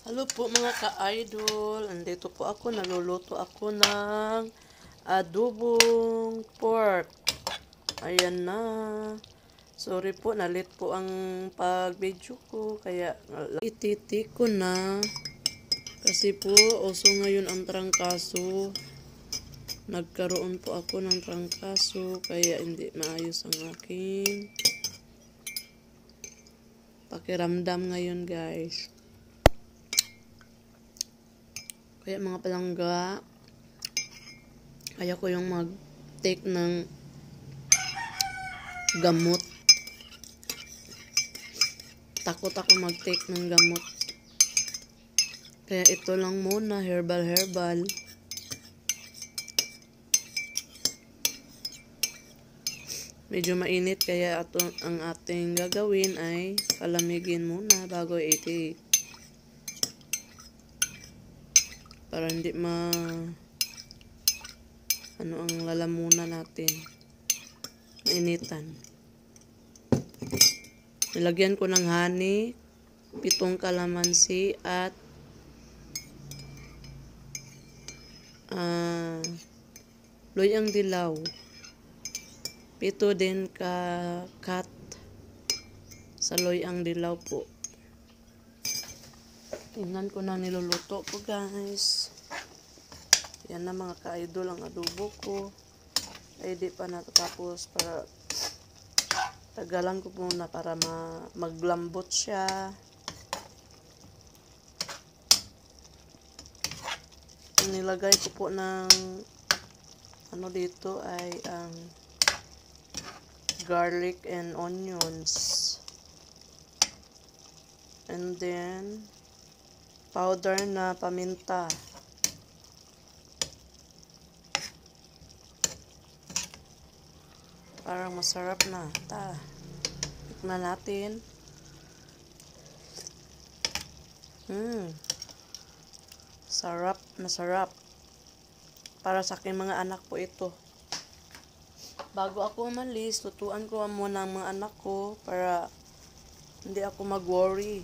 Hello po mga ka-idol. Andito po ako, naluluto ako ng adobong pork. Ayan na. Sorry po, nalit po ang pag-video ko. Kaya ititi ko na. Kasi po, uso ngayon ang trangkaso. Nagkaroon po ako ng trangkaso. Kaya hindi maayos ang aking pakiramdam ngayon, guys. Kaya mga palangga, kaya ko yung mag-take ng gamot. Takot ako mag-take ng gamot. Kaya ito lang muna, herbal. Medyo mainit, kaya ang ating gagawin ay palamigin muna bago i-take. Para hindi ang lalamunan natin. Mainitan. Nilagyan ko ng honey, 7 kalamansi at loyang dilaw. 7 din cut sa loyang dilaw po. Tingnan ko na niluluto ko, guys. Yan na mga ka-idol ang adobo ko. Ay di pa natatapos, para tagalan ko muna para maglambot siya. Nilagay ko po ng dito ay ang garlic and onions. And then powder na paminta. Parang masarap na. Tikman natin. Sarap na sarap. Para sa aking mga anak po ito. Bago ako umalis, lutuan ko muna ang mga anak ko para hindi ako mag-worry.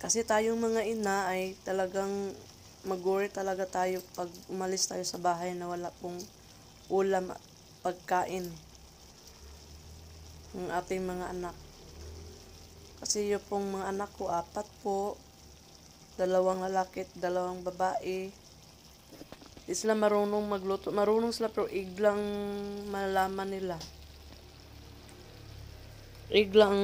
Kasi tayong mga ina ay talagang mag-worry talaga tayo pag umalis tayo sa bahay na wala pong ulam, pagkain ng ating mga anak. Kasi yung pong mga anak ko, 4 po, 2 lalaki at 2 babae. Di sila marunong magluto. Marunong sila pero iglang malalaman nila. Iglang